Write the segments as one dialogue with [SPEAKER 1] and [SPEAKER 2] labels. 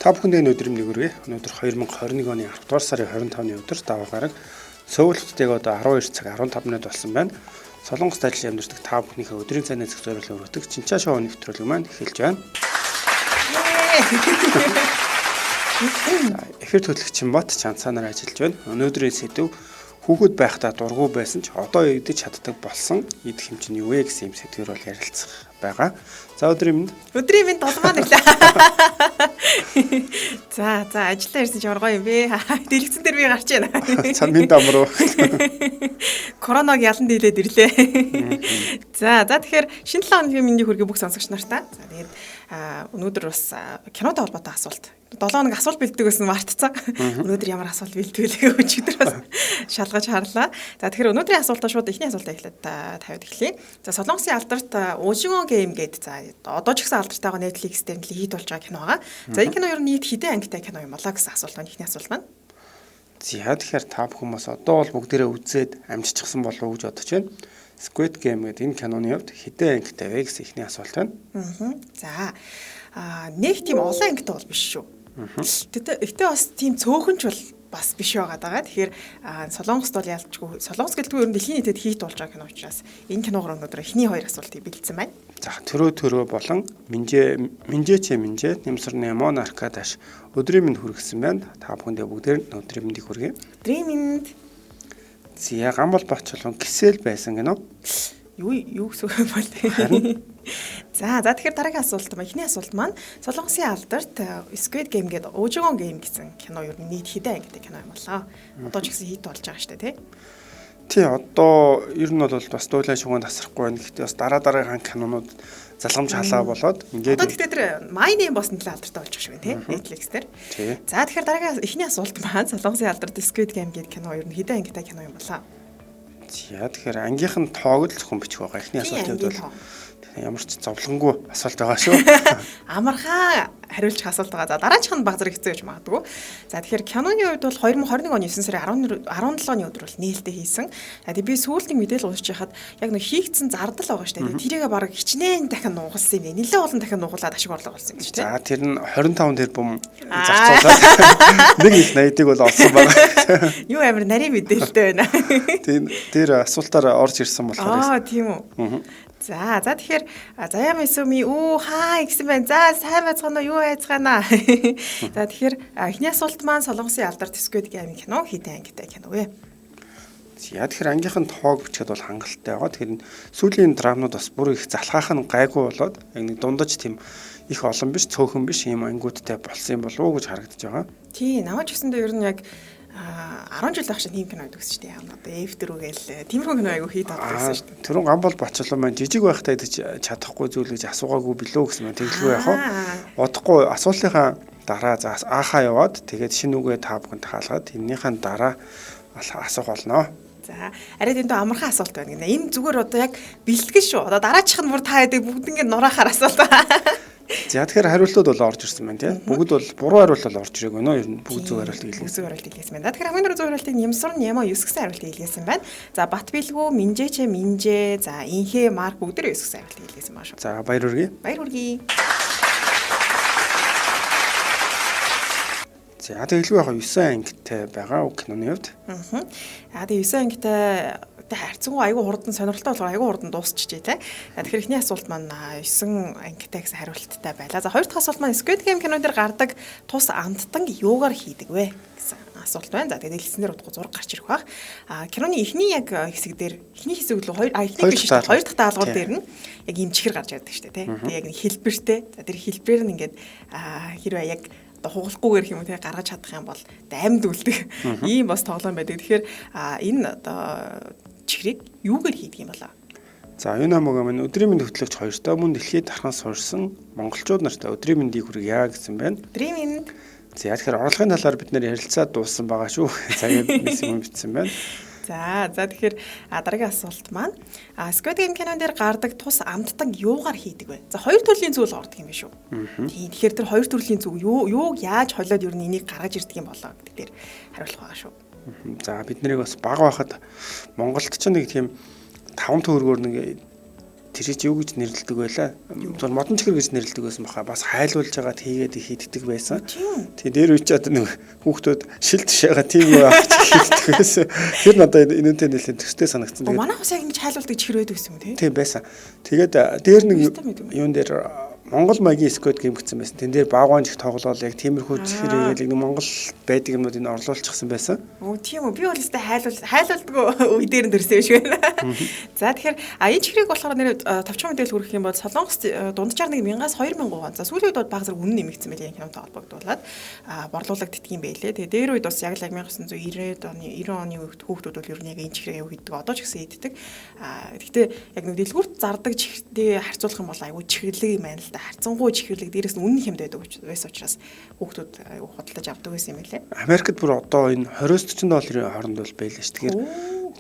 [SPEAKER 1] Та бүхэндээ өнөөдөр хүргэе. Өнөөдөр 2021 оны 10 дугаар сарын 25-ны өдөр даваа гараг Сөүл хоттэйг одоо 12 цаг 15 минут болсон байна. Солонгост ажиллаж амьдардаг та бүхнийхээ өдрийн цайны зэх зориулсан өргөдөг Чинчаа шоу нэвтрүүлэг маань эхэлж байна. Эхэр төлөгчин бот чанцаанаар ажиллаж байна. Өнөөдрийн сэдв хүүхэд байхдаа дургу байсан ч одоо идэж чаддаг болсон эд хэмжээ нь юу вэ гэсэн юм сэдвээр бол ярилцах байгаа. За өдрийн мэнд
[SPEAKER 2] толгойн ирлээ. За ажиллаа ирсэн ч оргоо юм бэ. Дэлгэцэн дээр би гарч байна.
[SPEAKER 1] Цамын дамруу.
[SPEAKER 2] Короног ялан дийлээд ирлээ. За тэгэхээр шинэ 7 хоногийн мэндийг хүргэе бүх сонсогч нартаа. За тэгээд өнөөдөр бас кинотой холбоотой асуулт. 7 хоног асуулт бэлддэг гэсэн мартцсан. Өнөөдөр ямар асуулт бэлдвэлээ өчигдөр бас шалгаж харлаа. За тэгэхээр өнөөдрийн асуултаа шууд эхний асуултаа эхлээд тавиад эхлэе. За Солонгосын алдарт Ужингон гейм гэдэг за одоо ч гэсэн алдартай байгаа Netflix дээр хит болж байгаа кино байгаа. За энэ кино ер нь нийт хэдэн ангитай кино юм болоо гэсэн асуулт байна. Эхний асуулт маань.
[SPEAKER 1] За тэгэхээр та бүхэн бас одоо бол бүгдээрээ үзээд амжчихсан болов уу гэж бодож байна. Squid Game гэдэг энэ киноны хувьд хэдэн ангитай вэ гэсэн эхний асуулт байна.
[SPEAKER 2] За нэг тийм олон ангитай бол биш шүү. Гэтэ бас тийм цөөхөнч бол бас биш байгаа даа. Тэгэхээр Солонгост бол ялчгүй. Солонгос гэлтгүй ер нь дэлхийн нийтэд хит болж байгаа кино учраас энэ киногоор өнөөдөр эхний хоёр асуултыг бэлдсэн байна.
[SPEAKER 1] За төрөө болон минжээ нэмсэрний монарка даш өдрийн мэнд хүргэсэн байна. Та бүхэндээ бүгдээр нь өдрийн мэндийг хүргэе.
[SPEAKER 2] Өдрийн мэнд.
[SPEAKER 1] Зя гамбол бачлон кисэл байсан гинөө.
[SPEAKER 2] Юу гэсэн юм бол. За тэгэхээр дараагийн асуулт маань эхний асуулт маань Солонгосын алдарт Squid Game гэдэг Ужингон гейм гэсэн кино ер нь нийт хэдэн ангитай кино юм болоо. Одоо ч гэсэн хит болж байгаа шүү дээ
[SPEAKER 1] тий. Одоо ер нь бол бас дуулаа шуган тасрахгүй байна. Гэхдээ бас дараагийн кинонууд залгамж халаа болоод
[SPEAKER 2] ингээд одоо тэгтээ тэр My Name бас нэлээд алдартай болж байгаа шүү тий. Netflix дээр. За тэгэхээр дараагийн эхний асуулт маань Солонгосын алдарт Squid Game гэдэг кино ер нь хэдэн ангитай кино юм болоо.
[SPEAKER 1] За тэгэхээр ангийнхан тоог л зөвхөн бичих байгаа. Эхний асуултад бол ямар ч зовлонгүй асуулт байгаа шүү.
[SPEAKER 2] Амархан хариулчих асуулт байгаа. За дараачих нь баг зэрэг хэцүү гэж магадгүй. За тэгэхээр киноны хувьд бол 2021 оны 9 сарын 17-ны өдөр бол нээлттэй хийсэн. Тэгээд би сүүлдийн мэдээлэл уншиж хахад яг нэг хийгдсэн зардал байгаа шүү дээ. Тэрийгээ баг хичнээн дахин нугалсан юм. Нэлээд олон дахин нугалаад ашиг орлого олсон гэж тийм.
[SPEAKER 1] За тэр нь 25 тэрбум зарцуулаад нэг их 80-ыг бол олсон байгаа.
[SPEAKER 2] Юу амир нарийн мэдээлэлтэй байна.
[SPEAKER 1] Тэр асуултаар орж ирсэн болохоор.
[SPEAKER 2] Тийм үү. За тэгэхээр заяа мэсүми хаа гэсэн байна. За сайн байцгаана уу? Юу байцгаана? За тэгэхээр эхний асуулт маань Солонгосын алдарт Squid Game кино хэдэн ангитай кино вэ?
[SPEAKER 1] За тэгэхээр ангийнхан тоог бичгээд бол хангалттай байгаа. Тэгэхээр сүүлийн драмнууд бас бүр их залхаах нь гайгүй болоод яг нэг дундаж тийм их олон биш, цөөхөн биш ийм ангиудтай болсон юм болов уу гэж харагдаж байгаа.
[SPEAKER 2] Тий, намайг ч гэсэндээ ер нь яг 10 жил байх шиг тийм кино үзсэн шүү дээ. Одоо F4-гээл тиймэрхүү кино айгу хит авсан шүү дээ.
[SPEAKER 1] Түрүүн гамбол бочлоо маань жижиг байхдаа идэж чадахгүй зүйл гэж асуугаагүй билүү гэсэн мэн тэгэлгүй яах вэ? Удахгүй асуултынхаа дараа за аахаа яваад тэгээд шинэ үгээ та бүхэнд хаалгаад тэрнийхэн дараа асуух болно.
[SPEAKER 2] За арай энэ амархан асуулт байна гинэ. Энэ зүгээр одоо яг бэлтгэл шүү. Одоо дараачих нь бүр та хэдэг бүгд ингэ нураахаар асуулт.
[SPEAKER 1] За тэгэхээр хариултууд бол орж ирсэн байна тийм. Бүгд бол буруу хариулт бол орж ирээгүй нөө. Ер нь бүгд зөв хариулт хэлсэн.
[SPEAKER 2] Зөв хариулт хэлсэн байна. Тэгэхээр хамгийн түрүү зөв хариултыг Нямсар Нямо 9 гэсэн хариулт хэлсэн байна. За Батбилгүү Минжээ за Инхэ Марк бүгд 9 гэсэн хариулт хэлсэн байна шүү.
[SPEAKER 1] За баяр хүргэе.
[SPEAKER 2] Баяр хүргэе.
[SPEAKER 1] За тэгэлгүй яг 9 ангитай байгаа киноны хувьд.
[SPEAKER 2] Тэгээ 9 ангитай харьцангуй айгүй хурдан сонирхолтой болохоор айгүй хурдан дуусчихжээ те. Тэгэхээр эхний асуулт маань 9 ангитай гэсэн хариулттай байлаа. За хоёр дахь асуулт маань Squid Game кино дээр гардаг тус амттан юугаар хийдэг вэ гэсэн асуулт байна. За тэгээд хэлснээр удахгүй зураг гарч ирэх баг. Киноны эхний яг хэсэг дээр эхний хэсэг лөө эхний биш хоёр дахь даалгавар дээр нь яг юм чихэр гарч ирдэг шүү дээ те. Тэгээд яг хэлбэртэй. За тэр хэлбэр нь ингээд хэрвээ яг хугалахгүйгээр юм те гаргаж чадах юм бол даймд үлдэх ийм бас тоглоом байдаг. Тэгэхээр энэ одоо чихрийг юугаар хийдэг юм болоо?
[SPEAKER 1] За энэ намайг минь өдрийн мэнд хөтлөгч хоёртой мөн дэлхийд дархан сурсан монголчууд нартай өдрийн мэндийг хүргье гэсэн байна.
[SPEAKER 2] Өдрийн мэнд.
[SPEAKER 1] За тэгэхээр орлогын талаар бид нэр ярилцаад дууссан байгаа шүү. Цагаад мессеж бичсэн байна.
[SPEAKER 2] За тэгэхээр дараагийн асуулт маань Squid Game кинон дээр гардаг тус амттан юугаар хийдэг вэ? За хоёр төрлийн зүйл ордог юм биш үү? Тийм. Тэгэхээр тэр хоёр төрлийн зүйл юуг яаж холиод ер нь энийг гаргаж ирдэг юм болоо гэдэг дээр хариулах байгаа шүү.
[SPEAKER 1] За бид нарыг бас бага байхад Монголд ч нэг тийм 5 төгрөгөөр нэг тэр чи юу гэж нэрлэдэг байлаа? Зөвхөн модон чихэр гэж нэрлэдэг байсан баха. Бас хайлуулж байгаа хийгээд хийддэг байсан. Тэгээ дээр үуч одоо нэг хүүхдүүд шил тушаага тийм юу авч хийддэг байсан. Тэр надад энүүтэй нэлээд төстэй санагдсан.
[SPEAKER 2] Тэгээд манай хус яг ингэж хайлуулдаг чихэр байдаг гэсэн юм тий.
[SPEAKER 1] Тийм байсан. Тэгээд дээр нэг юун дээр Монгол маягийн Squid Game гэсэн байсан. Тэн дээр баавгаан чих тоглоол яг тиймэрхүү чихэр яг нэг Монгол байдаг юмнуудыг орлуулчихсан байсан.
[SPEAKER 2] Оо тийм үү. Би бол өстэй хайлуулдаг үе дээр дэрсэн юм шиг байна. За тэгэхээр энэ чихрийг болохоор нэр товчхон мэдээлэл хүргэх юм бол Солонгос дунджаар 1000-аас 2000 гуйгаа. За сүүлийн үед бол баг зэрэг үнэн нэмэгдсэн байлээ кинотой холбогдуулаад борлуулагддаг юм байлээ. Тэгээ дээр үед бас яг л 1990-ад оны 90 оны үед хүүхдүүд бол ер нь яг энэ чихрээ юу хийдэг одоо ч гэсэн хийддэг. Гэхдээ яг нэг дэлгүүрт зардаг чихрээ харьцуулах юм бол айгүй чихэрлэг юм байна л да. Харьцангуй чихэрлэг дээрээс нь үнэн хэмд байдаг байсан учраас хүүхдүүд айгүй худалдаж авдаг байсан юм байлээ.
[SPEAKER 1] Америкт бүр одоо энэ 20-40 долларын хооронд бол байлаа шүү. Тэгэхээр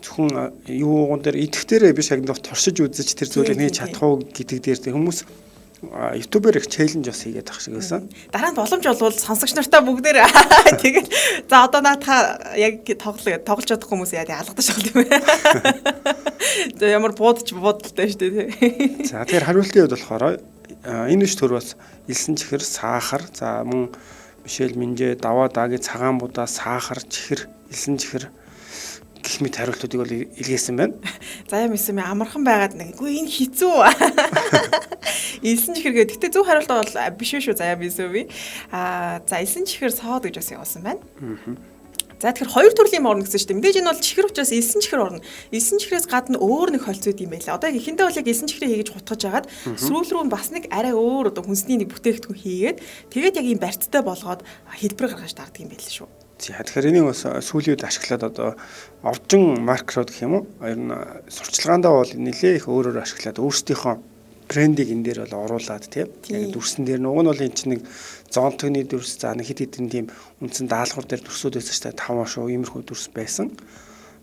[SPEAKER 1] зөвхөн юу уган дээр идэвхтэрээ биш яг нэг туршиж үзэж тэр зүйлийг нэг чадах уу гэдэг дээр хүмүүс ютубер их челленж бас хийгээд ах шиг байсан.
[SPEAKER 2] Дараа нь боломж олвол сонсогч нартай бүгдээр тэгэл за одоо наатаа яг тоглож чадах хүмүүс яа алгадаж шахал юм байна. За ямар буудалтай шүү дээ.
[SPEAKER 1] За тэгэхээр хариултын үед болохоор энэ биш төр бас элсэн чихэр, сахар, за мөн Мишель Минжэ, даваа дагийн цагаан будаа, сахар, чихэр, элсэн чихэр гэх мэт хариултуудыг бол илгээсэн байна.
[SPEAKER 2] За юм эсвэл амархан байгаад нэг үгүй энэ хэцүү. Элсэн чихэр гэдэг. Гэтэ зөв хариулт бол биш шүү. За юм эсвэл за элсэн чихэр соод гэж бас явуулсан байна. За тэгэхээр хоёр төрлийн юм орно гэсэн чинь мэдээж энэ бол чихэр учраас элсэн чихэр орно. Элсэн чихрээс гадна өөр нэг холцууд юм байлаа. Одоо эхэндээ бол яг элсэн чихрээ хийгэж гутгаж агаад сүүл рүү бас нэг арай өөр одоо хүнсний нэг бүтээгдэхүүн хийгээд тэгээд яг ийм барьцтай болгоод хэлбэр гаргаж даардаг юм байлаа шүү.
[SPEAKER 1] За тэгэхээр энийг бас сүүлийн үед ашиглаад одоо оржин маркерууд гэх юм уу? Ер нь сурчлагаандаа бол нэлээ их өөрөөр ашиглаад өөрсдийнхөө брендийг энэ дээр бол оруулаад тийм яг дүрсэн дээр нөгөө нь бол эн чинь нэг зонтогны дүрс за нэг хэд хэдэн тийм үндсэн даалгавар дээр дүрсүүд байсан ч та 5 шуу иймэрхүү дүрс байсан.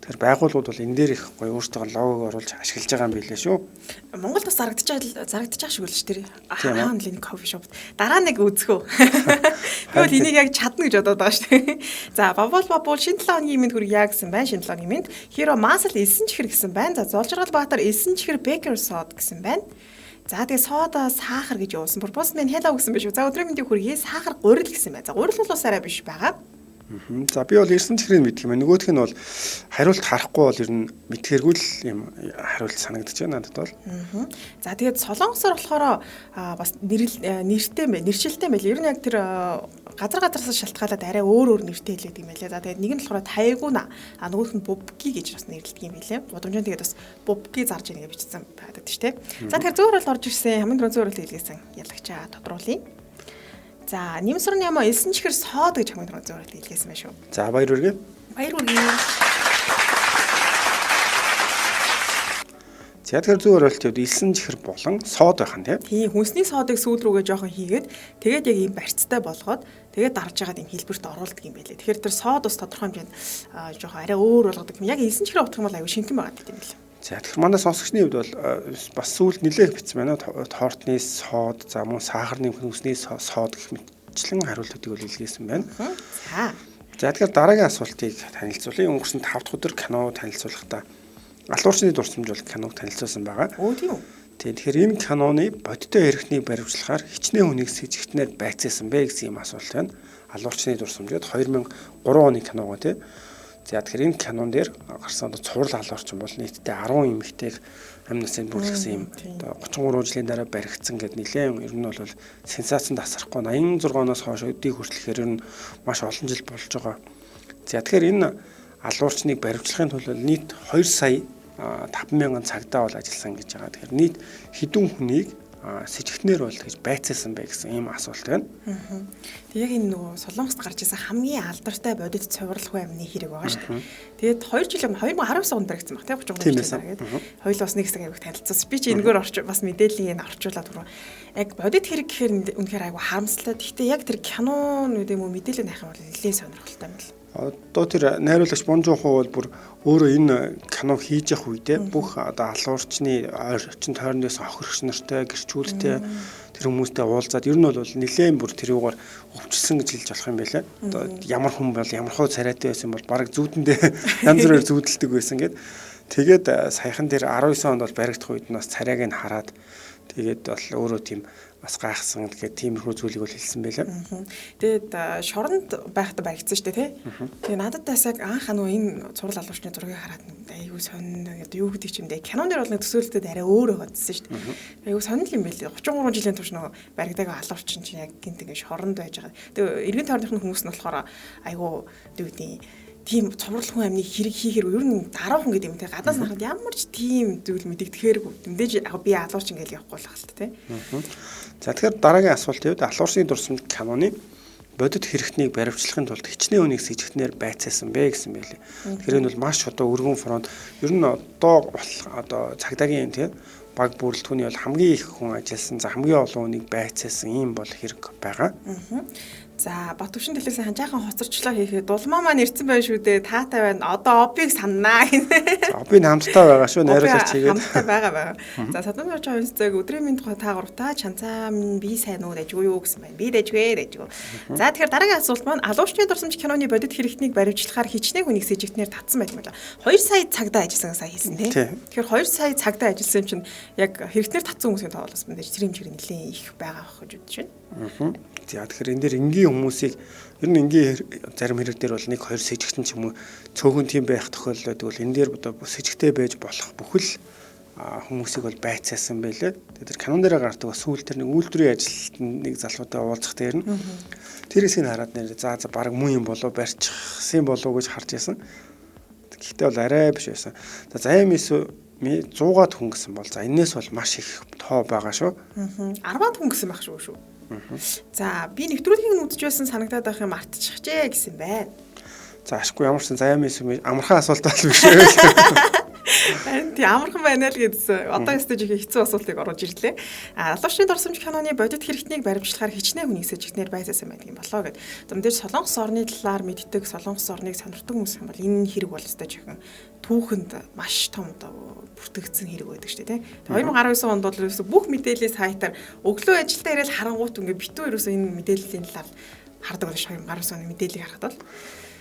[SPEAKER 1] Тэгэхээр байгууллагууд бол энэ дээр их гоё өөрсдөө логог оруулж ашиглаж байгаа юм билээ шүү.
[SPEAKER 2] Монголд бас зарагдчих шиг үлж тэр хаан лин кофе шоп. Дараа нэг үзэхөө. Би бол энийг яг чадна гэж бодоод байгаа шүү дээ. За Бабол шинэ 7 хоногийн имэнд хүргье гэсэн байна. Шинэ 7 хоногийн имэнд Hero Muscle элсэн чихэр гэсэн байна. За Золжрал Баатар элсэн чихэр Baker Sod гэсэн байна. За тэгээ соода сахар гэж явуулсан. Пропост мен hello гэсэн биш үү? За өдрийн мэндийг хүргье. Сахар гурил гэсэн байна. За гурил бол бас арай биш байгаа.
[SPEAKER 1] За би бол ирсэн чихрийг мэдх юм. Нөгөөх нь бол хариулт харахгүй бол ер нь мэдхэргүй л юм хариулт санагдаж байна надад бол.
[SPEAKER 2] За тэгээд солонгосоор болохоор бас нэршилтэй байл. Ер нь яг тэр газараас шалтгаалаад арай өөр нэртэй хэлээд юм байлээ. За тэгээд нэг нь болохоор тайгуна. Нөгөөх нь бубки гэж бас нэрлэдэг юм байлээ. Гудамжинд тэгээд бас бубки зарж ийнэ гэж бичсэн байдаг шүү дээ. За тэгэхээр зөөр бол орж ирсэн. Хамгийн түрүүнд зөөр л хэлгээсэн. Ялагчаа тодруулъя. За нэмсрын ямаа элсэн чихэр соод гэж хамгийн түрүүнд зөөр хэлгээсэн байна шүү.
[SPEAKER 1] За баяр хүргэе.
[SPEAKER 2] Баяр хүргэе.
[SPEAKER 1] За тэгэхээр зөв хариултууд элсэн чихэр болон соод байх нь
[SPEAKER 2] тийм хүнсний соодыг сүүл рүүгээ жоохон хийгээд тэгээд яг ийм барьцтай болгоод тэгээд дарж байгаа юм хэлбэрт оруулдаг юм байлээ. Тэгэхээр тэр соод бас тодорхой хэмжээнд жоохон арай өөр болгодог юм. Яг элсэн чихэр утгах юм бол аюу шинхэн байгаа гэдэг юм билээ.
[SPEAKER 1] За тэгэхээр манай сонсогчны хувьд бол бас сүүлд нэлээх бичсэн байна. Тортны соод, за мөн сахарны хүнсний соод гэх мэтчлэн хариултуудыг бол илгээсэн байна. За тэгэхээр дараагийн асуултыг танилцуулъя. Өнгөрсөн 5 дахь өдөр кино танилцуулахдаа алуурчны дурсамж бол киног танилцуулсан байгаа.
[SPEAKER 2] Оо тийм үү.
[SPEAKER 1] Тэгэхээр энэ киноны бодиттой эрхнийг баримтлахаар хичнээн хүнийг сэжигтнээр байцаасан бэ гэсэн юм асуулт байна. Алуурчны дурсамжууд 2003 оны киногоо тийм. За тэгэхээр энэ кинон дээр гарсан цуврал алуурчин бол нийтдээ 10 эмэгтэйг амь насанд бүрлэгсэн юм. Одоо 33 жилийн дараа баригдсан гэд нэлээд ер нь бол сенсацанд тасрахгүй 86 оноос хойш өдийг хүртэлхээр ер нь маш олон жил болж байгаа. За тэгэхээр энэ алуурчныг баримтлахын тулд нийт 2 сая 50000 цагдаа бол ажилласан гэж байгаа. Тэгэхээр нийт хэдэн хүнийг сэжигтнэр бол гэж байцаасан бэ гэсэн ийм асуулт байна.
[SPEAKER 2] Тэг яг энэ нөгөө Солонгост гарч ирсэн хамгийн алдартай бодит цувралгүй амны хэрэг байгаа шүү дээ. Тэгээд 2 жил 2019 онд баригдсан баг тийм 33 жил гэдэг. Хоёул бас нэг хэсэг аяг танилцуулсан. Би чи энэгээр бас мэдээллийг орчуулаад түрүү. Яг бодит хэрэг гэхээр үнэхээр аяг харамслаа. Гэхдээ яг тэр кинонууд юм уу мэдээлэл найх юм бол нэлээд сонирхолтой юм байна.
[SPEAKER 1] Одоо тэр найруулагч Бонжухуу бол бүр өөрөө энэ киног хийж явах үедээ бүх одоо алуурчны орчин тойрноос хохирогч нартай гэрчүүлтэй тэр хүмүүстэй уулзаад ер нь бол нэлээд бүр тэр юугаар өвчлсөн гэж хэлж болох юм байлаа. Одоо ямар хүн бол ямар хуу царайтай байсан бол баг зүудэндээ янз бүрээр зүудэлдэг байсан гэд. Тэгээд саяхан дээр 19 онд бол баригдах үед нь бас царайг нь хараад тэгээд бол өөрөө тийм бас гайхсан тэгээд тиймэрхүү зүйлийг бол хэлсэн байлаа.
[SPEAKER 2] Тэгээд шоронд байхдаа баригдсан шүү дээ тий. Тэгээд надад бас яг анх энэ цуврал алуучны зургийг хараад айгүй сонин юу гэдэг ч юм дээ. Кинон дээр бол төсөөлтөд арай өөр байгаадсэн шүү дээ. Айгүй сонин юм байлээ. 33 жилийн турш нөгөө баригдаг алууччин чинь яг гинт ингэ шоронд байж байгаа. Тэгээд эргэн тойрныхны хүмүүс нь болохоор айгүй юу гэдэг тийм цуврал хүн амныг хэрэг хийхээр ер нь дараахан гэдэг юм те гадаас харахад ямар ч тийм зүйл мэдэгдэхээргүй мэдээж би алуурч ингээл явахгүй л хаалт те.
[SPEAKER 1] За тэгэхээр дараагийн асуулт юу? Алуурчны дурсамж киноны бодит хэрэгтнийг баримтлахын тулд хичнээн үнийг с ижигтнээр байцаасан бэ гэсэн байлээ. Тэгэхээр энэ бол маш одоо өргөн фронт ер нь одоо цагдаагийн те баг бүрэлдэхүүний бол хамгийн их хүн ажилласан за хамгийн олон үнийг байцаасан юм бол хэрэг байгаа.
[SPEAKER 2] За Батөвшин дэлгээс ханжаахан хоцорчлоо хийхэд дулмаа маань ирсэн байх шүү дээ. Таатай байна. Одоо обыг саннаа гэнэ.
[SPEAKER 1] Обыг хамтдаа байгаа шүү. Найруулагч хийгээд.
[SPEAKER 2] Хамтдаа байгаа. За Садамжаач онцойг өдрийн минь тухай та гуравтаа чанцаа минь би сайн уу дэжгүй юу гэсэн байна. Би дэжгүй. За тэгэхээр дараагийн асуулт маань алуучны дурсамж киноны бодит хэрэгтнийг баримтлахаар хичнээн хүнийг с ижигтнээр татсан байдаг юм байна. 2 сая цагтаа ажилласан сая хэлсэн тийм. Тэгэхээр 2 сая цагтаа ажилласан юм чинь яг хэрэгтнээр татсан хүмүүсийн тоо болоос мэдээж тэр хэмжээр нэлээд их байгаа гэж бодож байна.
[SPEAKER 1] За тэгэхээр энэ дээр энгийн хүмүүсийг ер нь энгийн зарим хэрэг дээр бол 1-2 с ижигтэн ч юм уу цөөхөн тийм байх тохиолдол байдаг бол энэ дээр одоо с ижигтэй байж болох бүхэл хүмүүсийг бол байцаасан байлээ. Тэгээд тэр канон дээр гардаг бас сүүл тэр нэг үйлдвэрийн ажилтныг нэг залуутай уулзах дээр нь тэрээс нь хараад нэр за баг муу юм болоо барьчихсан болоо гэж харж байсан. Гэхдээ бол арай биш байсан. За заяа мисүү 100-аад хүн гэсэн бол за энэс бол маш их тоо байгаа шүү.
[SPEAKER 2] 10-аад хүн гэсэн байх шүү. За би нэвтрүүлгийг нь үзэж байсан санагдаад байх юм мартчихжээ гэсэн байна.
[SPEAKER 1] За ашгүй ямар ч заяа мисүү амархан асуулт бол биш ээ.
[SPEAKER 2] Харин тий амархан байна л гэдсэн. Одоо стеж их хэцүү асуултыг оруулж ирлээ. Алуучны дурсамж киноны бодит хэрэгтнийг баримтлахаар хичнээн хүний сэжигтнэр байцаасан байдаг юм болоо гэд. Зөндөө Солонгос орны талаар мэддэг, Солонгос орныг сонирхдаг хүмүүс юм бол энэ хэрэг бол өстой жихэн түүхэнд маш том бүртгэгдсэн хэрэг байдаг шүү дээ. 2019 онд бол ерөөсө бүх мэдээллийн сайтаар өглөө ажилдаа ирээл харангуут ингээ битүү ерөөсө энэ мэдээллийн талаар хардаг болж 2019 оны мэдээллийг харахад бол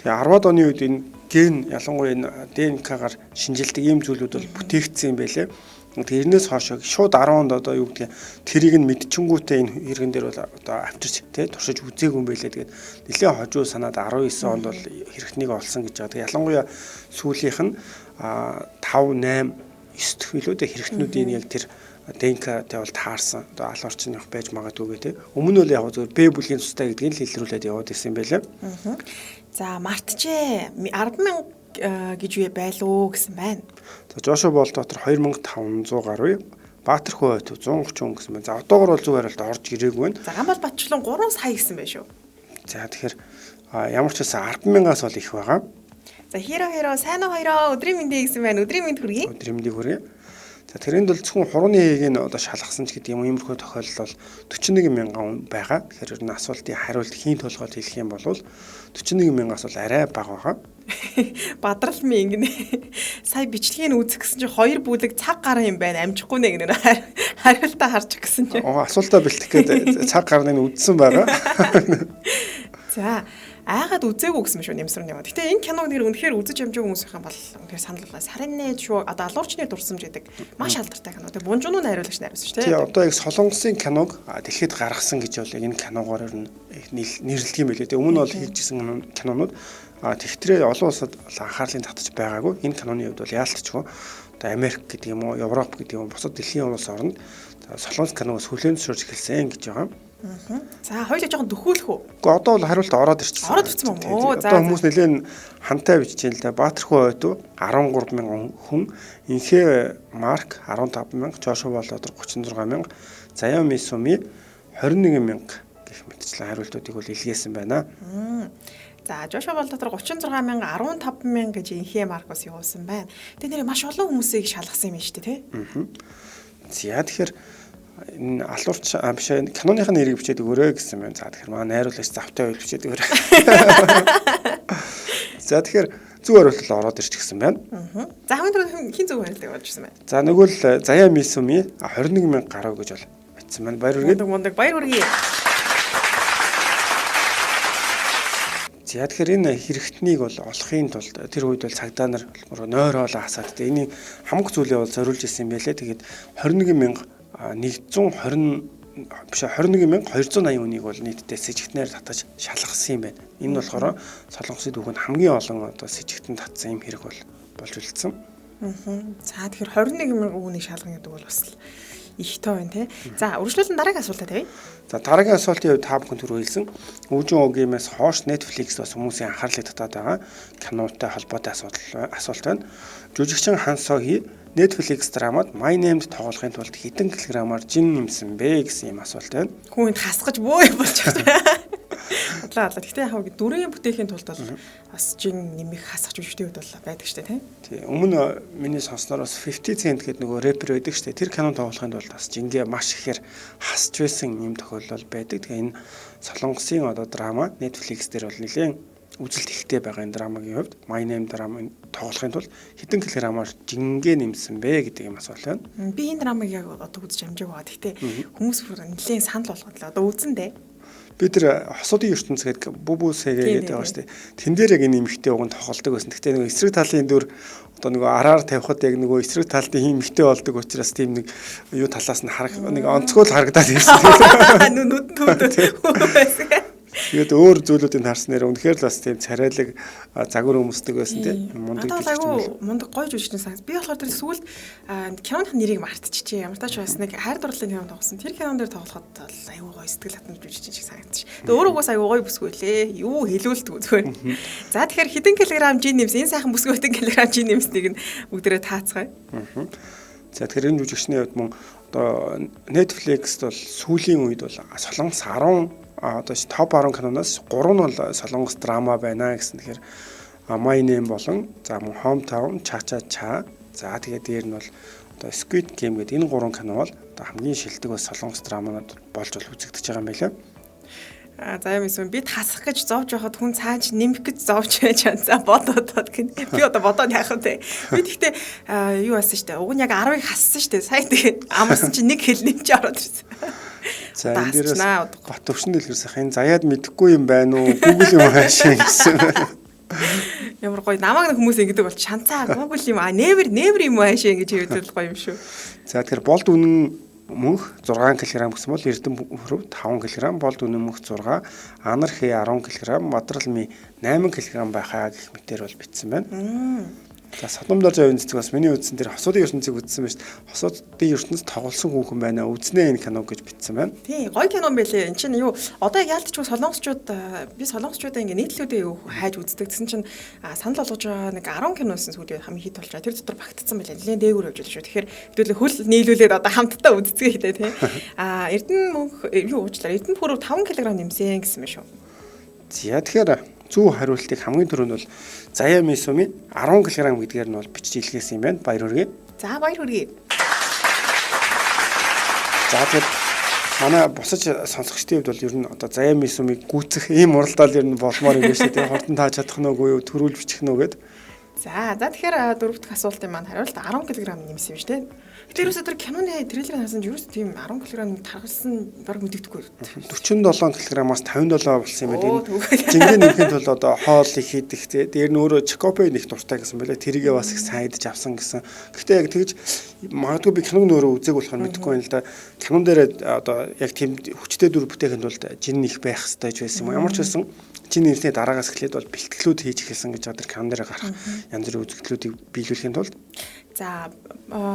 [SPEAKER 1] тэгээ 10-аад оны үед энэ ген ялангуяа энэ ДНК-гаар шинжилдэг ийм зүйлүүд бол бүтээгдсэн юм байлээ. Тэгээ эрнээс хойш шууд 10 онд одоо юу гэдгийг тэрийг нь мэдчихэнгүүтээ энэ хэрэгэн дээр бол одоо авчирч туршиж үзээгүй юм байлээ. Тэгээд нэлээд хожуу санаад 19 онд бол хэрэгтнийг олсон гэж байгаа. Тэгээ ялангуяа сүүлийнх нь 5, 8, 9 дэх билүү хэрэгтнүүдийн яг тэр ДНК-тэй бол таарсан. Одоо алуурчин явах байж магадгүй те. Өмнө нь бол яг зөв Б бүлгийн цустай гэдгийг л илрүүлээд яваад ирсэн юм байлээ.
[SPEAKER 2] За мартжээ 10,000 гэж байлуу гэсэн байна.
[SPEAKER 1] За Жошуа Болт дотор 2500 гаруй, Баатар хөөт 130 хүн гэсэн байна. За одоогор бол зүгээр л орж ирээгүй байна.
[SPEAKER 2] За Гамбал Батчлан 3 сая гэсэн байна шүү.
[SPEAKER 1] За тэгэхээр ямар ч байсан 10,000-аас бол их байгаа.
[SPEAKER 2] За хиро сайн уу хоёроо өдрийн мэндийг гэсэн байна. Өдрийн мэнд хүргэе.
[SPEAKER 1] Өдрийн мэндийг хүргэе. За тэрэнд бол зөвхөн хурууны хэгийг нь одоо шалгасан ч гэдэг юм иймэрхүү тохиолдол бол 41,000 хүн байгаа. Тэгэхээр ер нь асуултын хариулт хийн толгойд хэлэх юм бол 41,000-аас бол арай бага байгаа.
[SPEAKER 2] Бадрал минь сая бичлэгийг үзэх гэсэн чинь 2 бүлэг цаг гараа юм байна. Амжихгүй нэ гэнэ. Хариултаа харж гэсэн чинь.
[SPEAKER 1] Асуултаа бэлтэх гээд цаг гарныг үзсэн байгаа.
[SPEAKER 2] За айгаад үзээгүй гэсэн шүү нэмсрэн юм. Гэтэ энэ киног нэр үнэхээр үзэж амжаагүй хүмүүсийн бол үнэхээр санал болгоо. Сарын нээж шүү. Одоо алуурчны дурсамж гэдэг маш алдартай кино. Тэгээ Бунжунуу найруулагч найруулсан шүү
[SPEAKER 1] дээ. Тий, одоо яг Солонгосын киног дэлхийд гаргасан гэж бол яг энэ киногоор нэрлэдэг юм билээ. Тэгээ өмнө нь бол хийжсэн кинонууд тэгтрээ олон улсад анхаарлын татаж байгаагүй. Энэ киноны хувьд бол яалтчгүй. Одоо Америк гэдэг юм уу, Европ гэдэг юм уу, бусад дэлхийн улс оронд Солонгос киногоос хүлээн зөвшөөрч эхэлсэн гэж байгаа.
[SPEAKER 2] За хоёул жоохон дөхөөлөх үү?
[SPEAKER 1] Гэхдээ одоо бол хариулт ороод ирчихсэн.
[SPEAKER 2] Ороод ирсэн юм уу?
[SPEAKER 1] Одоо хүмүүс нэлээд хантай бичиж байна л да. Баатархүү ойдуу 13,000 хүн, Инхээ Марк 15,000, Жошуа Болт 36,000, Заяа Мисуми 21,000 гэх мэтчлэн хариултуудыг бол илгээсэн байна.
[SPEAKER 2] За Жошуа Болт 36,000, 15,000 гэж Инхээ Маркус явуулсан байна. Тэгээ нэр маш олон хүмүүсийг шалгасан юм байна шүү дээ, тий?
[SPEAKER 1] За тэгэхээр энэ алуурч биш киноныхын нэрийг бичээд өгөөрэй гэсэн байна. За тэгэхээр манай найруулагч завтай байл бичээд өгөөрэй. За тэгэхээр зөв хариулт ороод ирчихсэн байна.
[SPEAKER 2] За хамгийн түрүү хин зөв хариултыг олж ирсэн байна.
[SPEAKER 1] За нөгөө л Заяа Мисуми 21,000 гаруй гэж бол бичсэн байна. Баяр хүргэе.
[SPEAKER 2] Баяр хүргэе.
[SPEAKER 1] За тэгэхээр энэ хэрэгтнийг бол олохын тулд тэр үед бол цагдаа нар нойр хоолоо хасаад тэ энийг хамаг зүйлээ бол зориулж исэн юм байлээ. Тэгээд 21280 хүнийг бол нийтдээ с ิจ гтнээр татаж шалгасан юм байна. Энэ болохоор Солонгосын түүхэнд хамгийн олон одоо с ิจ гтэн татсан юм хэрэг болж үлдсэн.
[SPEAKER 2] За тэгэхээр 21000 хүнийг шалгана гэдэг бол бас ихтэй байна тий. За үргэлжлүүлэн дараагийн асуултаа тавь.
[SPEAKER 1] За дараагийн асуултын хувьд та бүхэн түрүү хэлсэн Үжин Огимээс хойш Netflix бас хүмүүсийн анхаарлыг татаад байгаа кинотой холбоотой асуулт байна. Жүжигчин Хан Сохи Netflix драмад My Name-д тоглохын тулд хэдэн килограммаар жин нэмсэн бэ гэсэн юм асуулт байна.
[SPEAKER 2] Хүнд хасгаж бөө болж байна. Бодлоо. Гэхдээ яг дөрөв бүтээхийн тулд бол бас жин нэмэх хасгаж үжигтэй үед бол байдаг штэ тий.
[SPEAKER 1] Тий. Өмнө миний сонсноор бас 50 Cent гэдэг нөгөө рэпер байдаг штэ. Тэр кино тоглохын тулд бас жингээ маш ихээр хасж байсан юм тохиолдол байдаг. Тэгээ энэ Солонгосын одоо драма Netflix дээр бол нэлээд үзэлт ихтэй байгаа энэ драмагийн хувьд My Name драма тоглохын тулд хэдэн килограммаар жингээ нэмсэн бэ гэдэг юм асуулт байна.
[SPEAKER 2] Би энэ драмыг яг одоо үзэж амжаагүй байгаа. Гэхдээ хүмүүс нэлээд санал болгоод л одоо үзэндээ
[SPEAKER 1] би тэр хосуудын ертөнц гэдэг бүбүсэгээ гэдэг байгаа шүү дээ. Тэн дээр яг энэ эмхтэй уг нь тоглолдог байсан. Гэхдээ нөгөө эсрэг талын дүр одоо нөгөө араар тавихад яг нөгөө эсрэг талд эмхтэй болдог учраас тийм нэг юу талаас нь харах нэг онцгой л харагдаад ирсэн.
[SPEAKER 2] Нүд байсан.
[SPEAKER 1] Тэгээд өөр зүйлүүдийг харснаар үнэхээр л бас тийм царайлаг загвар өмсдөг байсан тийм мундаг
[SPEAKER 2] айгу мундаг гоё жүжигчин санагд. Би болохоор тэр сүүлд киноны нэрийг мартчихжээ. Ямар тач бас нэг хайр дурлалын кино тоглосон. Тэр кинон дээр тоглоход айгу гоё сэтгэл хатамж жүжигчин шиг санагдчих. Тэгээд өөрөө угаас айгу гоё бүсгүй лээ. Юу хэлүүлдэг зүгээр. За тэгэхээр хэдэн килограмм жин нэмсэн? Энэ сайхан бүсгүй хэдэн килограмм жин нэмснийг нь бүгдээрээ таацгаая.
[SPEAKER 1] За тэгэхээр энэ жүжигчний хувьд мөн одоо Netflix-д бол сүүлийн үед бол Солонгос 10 одоо топ 10 киноноос 3 нь бол Солонгос драма байна гэсэн. Тэгэхээр My Name болон за мөн Hometown, Cha Cha Cha. За тэгээд дээр нь бол одоо Squid Game гэдэг энэ 3 кино бол одоо хамгийн шилдэг бас Солонгос драманууд болж үзэгдэж байгаа юм байлаа.
[SPEAKER 2] За юм эсвэл бид хасах гэж зовж байхад хүн цааш нэмэх гэж зовж байж чанцаа бодоод гин. Би одоо бодоод яах вэ? Би тэгтээ юу басан штэ. Уг нь яг 10-ыг хассан штэ. Сая тэгээ амарсан чи нэг хэл нэмж ороод ирсэн.
[SPEAKER 1] За энэ дээрээс бат өвшин дэлгэрсэх энэ заяад мэдэхгүй юм байна уу? Google юм хаашаа гэсэн.
[SPEAKER 2] Ямар гоё намайг нэг хүмүүс ингэдэг бол чанцаа Google юм never юм хаашаа ингэж хэлдэг гоё юм шүү.
[SPEAKER 1] За тэгэхээр болд үнэн мөнх 6 кг гэсэн бол Эрдэнэ 5 кг, болд үнэн мөнх 6, анар хий 10 кг, мадрал ми 8 кг байхаа гэх мэтээр бол бичсэн байна. За Содомдор зовын цэцэг бас миний үзсэн тэр хосуудын ертөнцийг үзсэн байж хосуудын ертөнцид тоглосон хүүхэн байна. Үзнэ энэ киног гэж бичсэн байна.
[SPEAKER 2] Тий, гоё кино байлээ. Энд чинь юу одоо яалтчгүй солонгосчууд би солонгосчуудаа ингээ нийтлүүдээ хайж үздэг гэсэн чинь санал болгож байгаа нэг 10 киносэн сүүлийн хамгийн хит болж байгаа. Тэр дотор багтцсан байлээ. Нэлээд дээгүүр явж байгаа шүү. Тэгэхээр хэдүүлээ хөл нийлүүлээд одоо хамтдаа үзцгээ хэлээ тий. Эрдэнэ мөнх юу уучлаа. Эрдэнэ пүрэв 5 кг нэмсэн гэсэн юм шүү.
[SPEAKER 1] За тэгэхээр зөв хариултыг хамгийн түрүүнд бол Заяа Мисуми 10 кг гэдгээр нь бол бичиж илгээсэн юм байна. Баяр хүргэе.
[SPEAKER 2] За баяр хүргэе.
[SPEAKER 1] За тэгээд манай бусаж сонсогчдын хувьд бол ер нь одоо Заяа Мисумыг гүйцэх ийм уралдаал ер нь болмоор юм шүү дээ. Хурдан тааж чадах нь үгүй юу, төрүүл бичих нь үгээд.
[SPEAKER 2] За тэгэхээр дөрөвт асуултын маань хариулт 10 кг нэмсэн юм шүү дээ. Тэр үсэ тэр киноны трейлерыг харсан юу тийм 10 кг таргалсан баг мэдэгдэхгүй.
[SPEAKER 1] 47 кг-аас 57 болсон юм байна. Жингээ нэмэхэд бол одоо хоол их хийдэх те. Дээр нь өөрөө Чокопе нэг дуртай гэсэн байлаа. Тэрийгээ бас их сайн идэж авсан гэсэн. Гэхдээ яг тэгж магадгүй би киног нөрөө үзег болохоор мэдэхгүй байна л да. Кинон дээр одоо яг тийм хүчтэй дүр бүтээхэд бол жин их байх хэрэгтэй байсан юм. Ямар ч байсан жин нэмсний дараагаас эхлээд бол бэлтгэлүүд хийж эхэлсэн гэж одоо кинон дээр гарах янз бүрийн үзэгдлүүдийг биелүүлэхийн тулд
[SPEAKER 2] за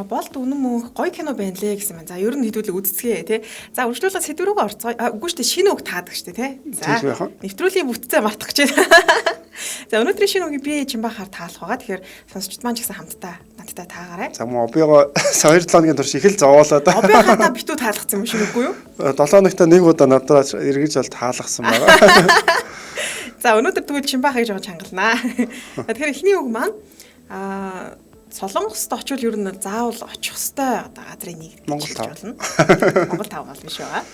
[SPEAKER 2] болд үнэн мөнх гоё кино байна лээ гэсэн байна. За ер нь хэдүүлээ үзцгээе тий. За үргэлжлүүлээд сэдв рүүгээ орцгоё. Үгүй шүү дээ шинэ үг таадаг шүү дээ тий. За нэвтрүүлгийн бүтцээ мартах гэж байна. За өнөөдрийн шинэ үгийг би Чимбахаар таалах байгаа. Тэгэхээр сонсогчд маань ч гэсэн хамтдаа надтай таагаарай.
[SPEAKER 1] За мөн обиго 2-7 хоногийн турш их л зовоолоо да.
[SPEAKER 2] Обигоохоо битүү таалгацсан юм шиг үгүй юу?
[SPEAKER 1] 7 хоногт нэг удаа надад эргэж бол таалгасан байгаа.
[SPEAKER 2] За өнөөдөр тэгвэл Чимбах гэж чангалнаа. Тэгэхээр эхний үг маань Солонгост очивол ер нь заавал очих ёстой одоо газрын нэг гэж болно. Монгол тав бол биш байгаа.